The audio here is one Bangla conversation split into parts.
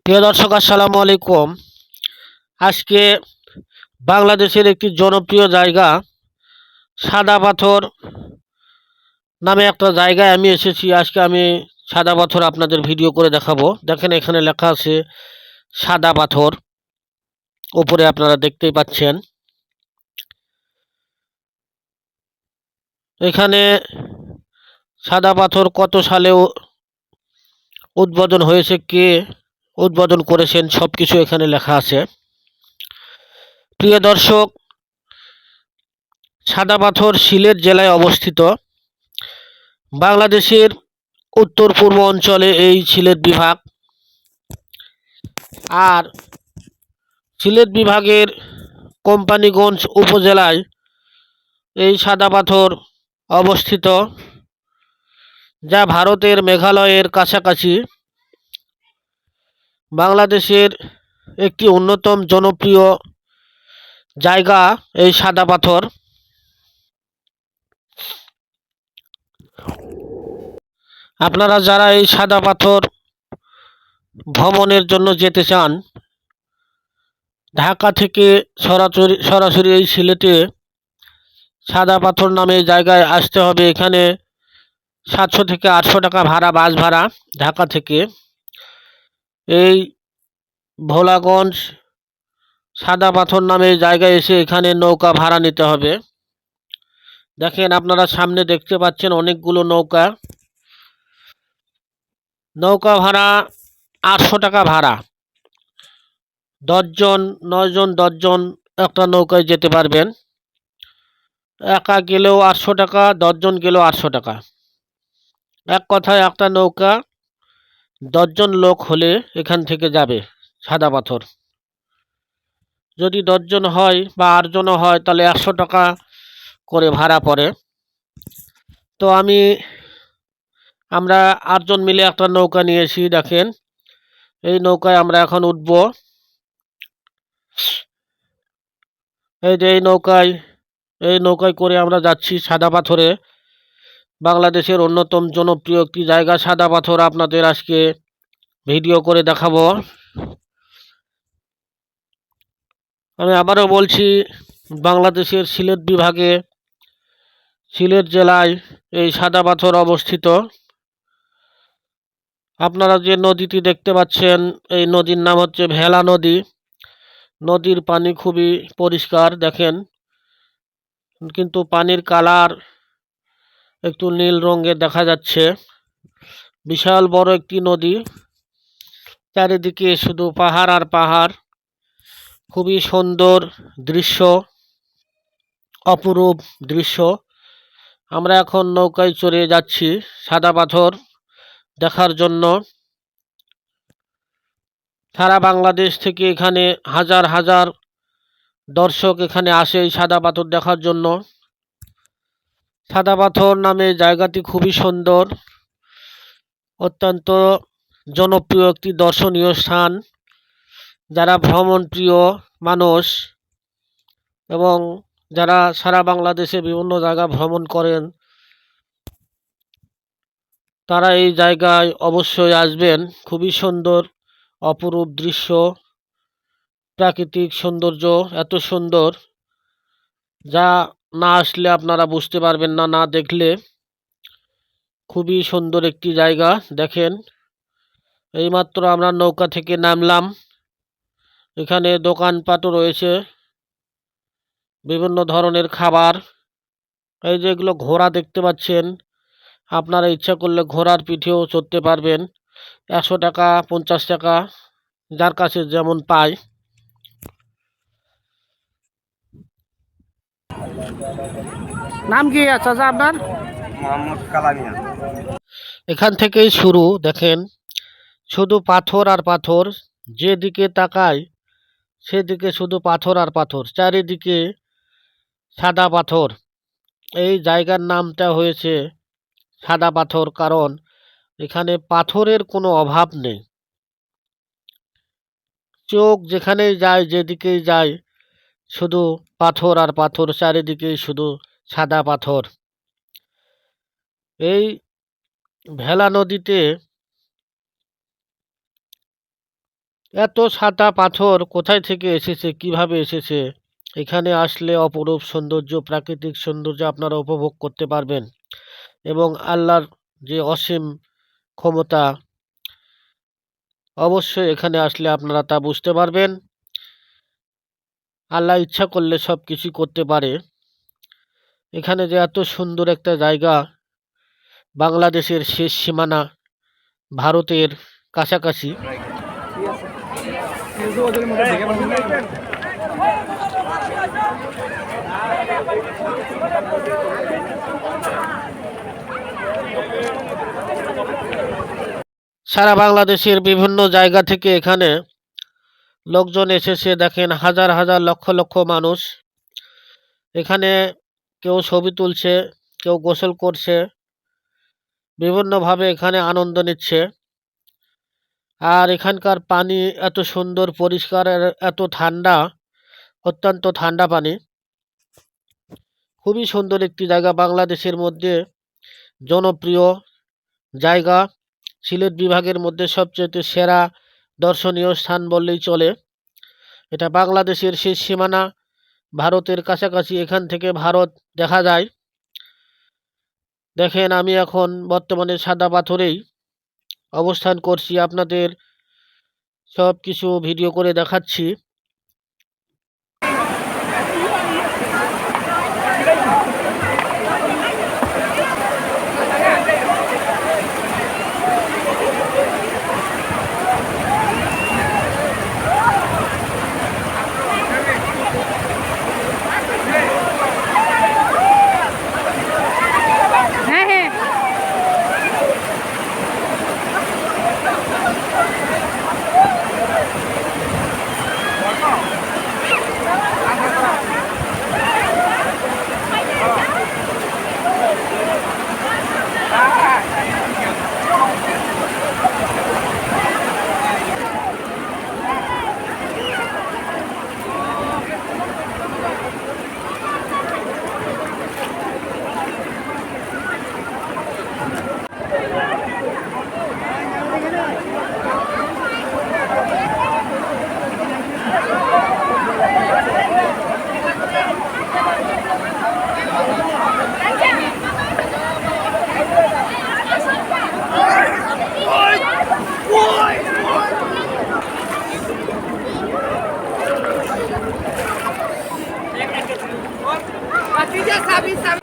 প্রিয় দর্শক, আসসালামু আলাইকুম। আজকে বাংলাদেশের একটি জনপ্রিয় জায়গা সাদা পাথর নামে একটা জায়গায় আমি এসেছি। আজকে আমি সাদা পাথর আপনাদের ভিডিও করে দেখাবো। দেখেন, এখানে লেখা আছে সাদা পাথর, ওপরে আপনারা দেখতেই পাচ্ছেন। এখানে সাদা পাথর কত সালে উদ্বোধন হয়েছে, কে উদ্বোধন করেছেন, সব কিছু এখানে লেখা আছে। প্রিয় দর্শক, সাদা পাথর সিলেট জেলায় অবস্থিত। বাংলাদেশের উত্তর পূর্ব অঞ্চলে এই সিলেট বিভাগ। আর সিলেট বিভাগের কোম্পানীগঞ্জ উপজেলায় এই সাদা পাথর অবস্থিত, যা ভারতের মেঘালয়ের কাছাকাছি। বাংলাদেশের একটি অন্যতম জনপ্রিয় জায়গা এই সাদা পাথর। আপনারা যারা এই সাদা পাথর ভ্রমণের জন্য যেতে চান, ঢাকা থেকে সরাসরি এই সিলেটে সাদা পাথর নামে জায়গায় আসতে হবে। এখানে 700 থেকে 800 টাকা ভাড়া, বাস ভাড়া ঢাকা থেকে। এই ভোলাগঞ্জ সাদা পাথর নামে জায়গায় এসে এখানে নৌকা ভাড়া নিতে হবে। দেখেন, আপনারা সামনে দেখতে পাচ্ছেন অনেকগুলো নৌকা। নৌকা ভাড়া 800 টাকা ভাড়া। 10 জন, 9 জন, 10 জন একটা নৌকায় যেতে পারবেন। একা গেলেও 800 টাকা, 10 জন গেলেও 800 টাকা। এক কথায় একটা নৌকা 10 জন লোক হলে এখান থেকে যাবে সাদা পাথর। যদি 10 জন হয় বা 8 জনও হয়, তাহলে 100 টাকা করে ভাড়া পড়ে। তো আমরা 8 জন মিলে একটা নৌকা নিয়েছি। দেখেন, এই নৌকায় আমরা এখন উঠবো। এই যে এই নৌকায় করে আমরা যাচ্ছি সাদা পাথরে। বাংলাদেশের অন্যতম জনপ্রিয় একটি জায়গা সাদা পাথর, আপনাদের আজকে ভিডিও করে দেখাবো। আমি আবারও বলছি, বাংলাদেশের সিলেট বিভাগে সিলেট জেলায় এই সাদা পাথর অবস্থিত। আপনারা যে নদীটি দেখতে পাচ্ছেন, এই নদীর নাম হচ্ছে ভেলা নদী। নদীর পানি খুবই পরিষ্কার, দেখেন, কিন্তু পানির কালার একটু নীল রঙের দেখা যাচ্ছে। বিশাল বড় একটি নদী, চারিদিকে শুধু পাহাড় আর পাহাড়। খুবই সুন্দর দৃশ্য, অপরূপ দৃশ্য। আমরা এখন নৌকায় চড়ে যাচ্ছি সাদা পাথর দেখার জন্য। সারা বাংলাদেশ থেকে এখানে হাজার হাজার দর্শক এখানে আসে এই সাদা পাথর দেখার জন্য। সাদা পাথর নামে জায়গাটি খুবই সুন্দর, অত্যন্ত জনপ্রিয় একটি দর্শনীয় স্থান। যারা ভ্রমণ প্রিয় মানুষ এবং যারা সারা বাংলাদেশে বিভিন্ন জায়গা ভ্রমণ করেন, তারা এই জায়গায় অবশ্যই আসবেন। খুবই সুন্দর, অপরূপ দৃশ্য, প্রাকৃতিক সৌন্দর্য এত সুন্দর, যা না আসলে আপনারা বুঝতে পারবেন না, না দেখলে। খুবই সুন্দর একটি জায়গা। দেখেন, এইমাত্র আমরা নৌকা থেকে নামলাম। এখানে দোকানপাটও রয়েছে, বিভিন্ন ধরনের খাবার। এই যেগুলো ঘোড়া দেখতে পাচ্ছেন, আপনারা ইচ্ছা করলে ঘোড়ার পিঠেও চড়তে পারবেন। 100 টাকা, 50 টাকা, যার কাছে যেমন পায়। নাম কি চাচা আপনার? মোহাম্মদ কালামিয়া। এখান থেকেই শুরু। দেখেন, শুধু পাথর আর পাথর। যেদিকে তাকায় সেদিকে শুধু পাথর আর পাথর, চারিদিকে সাদা পাথর। এই জায়গার নামটা হয়েছে সাদা পাথর, কারণ এখানে পাথরের কোনো অভাব নেই। চোখ যেখানেই যায়, যেদিকেই যায়, শুধু পাথর আর পাথর, চারিদিকেই শুধু সাদা পাথর। এই ভেলা নদীতে এত সাদা পাথর কোথায় থেকে এসেছে, কিভাবে এসেছে? এখানে আসলে অপরূপ সৌন্দর্য, প্রাকৃতিক সৌন্দর্য আপনারা উপভোগ করতে পারবেন এবং আল্লাহর যে অসীম ক্ষমতা, অবশ্যই এখানে আসলে আপনারা তা বুঝতে পারবেন। আল্লাহ ইচ্ছা করলে সব কিছুই করতে পারে। এখানে যে এত সুন্দর একটা জায়গা, বাংলাদেশের শেষ সীমানা, ভারতের কাছাকাছি। সারা বাংলাদেশের বিভিন্ন জায়গা থেকে এখানে লোকজন এসেছে। দেখেন, হাজার হাজার লক্ষ লক্ষ মানুষ এখানে। কেউ ছবি তুলছে, কেউ গোসল করছে, বিভিন্নভাবে এখানে আনন্দ নিচ্ছে। আর এখানকার পানি এত সুন্দর, পরিষ্কার, আর এত ঠান্ডা, অত্যন্ত ঠান্ডা পানি। খুবই সুন্দর একটি জায়গা, বাংলাদেশের মধ্যে জনপ্রিয় জায়গা। সিলেট বিভাগের মধ্যে সবচেয়ে সেরা দর্শনীয় স্থান বললেই চলে। এটা বাংলাদেশের শেষ সীমানা, ভারতের কাছাকাছি। এখান থেকে ভারত দেখা যায়। দেখেন, আমি এখন বর্তমানে সাদা পাথরেই অবস্থান করছি, আপনাদের সব কিছু ভিডিও করে দেখাচ্ছি। হ্যাঁ হ্যাঁ। Así ya sabes, sabes.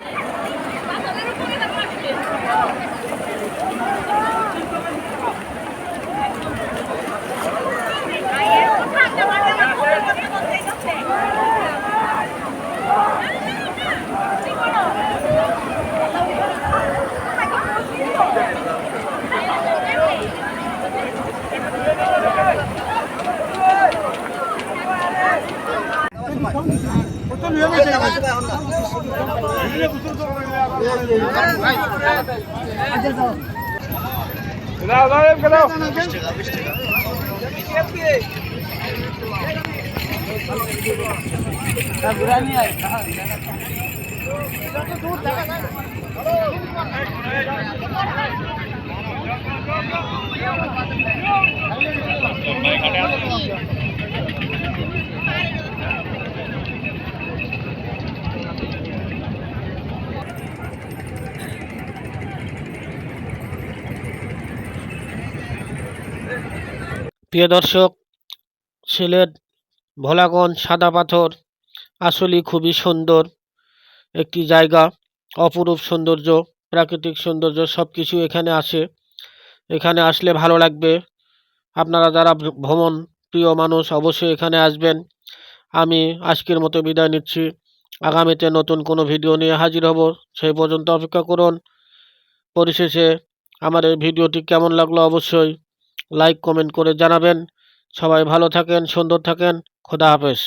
প্রিয় দর্শক, সিলেট ভোলাগঞ্জ সাদা পাথর আসলে খুবই সুন্দর একটি জায়গা। অপরূপ সৌন্দর্য, প্রাকৃতিক সৌন্দর্য সব কিছু এখানে আসে। এখানে আসলে ভালো লাগবে। আপনারা যারা ভ্রমণ প্রিয় মানুষ, অবশ্যই এখানে আসবেন। আমি আজকের মতো বিদায় নিচ্ছি। আগামীতে নতুন কোনো ভিডিও নিয়ে হাজির হব। সেই পর্যন্ত অপেক্ষা করুন। পরিশেষে আমার এই ভিডিওটি কেমন লাগলো অবশ্যই লাইক কমেন্ট করে জানাবেন। সবাই ভালো থাকেন, সুন্দর থাকেন। খোদা হাফেজ।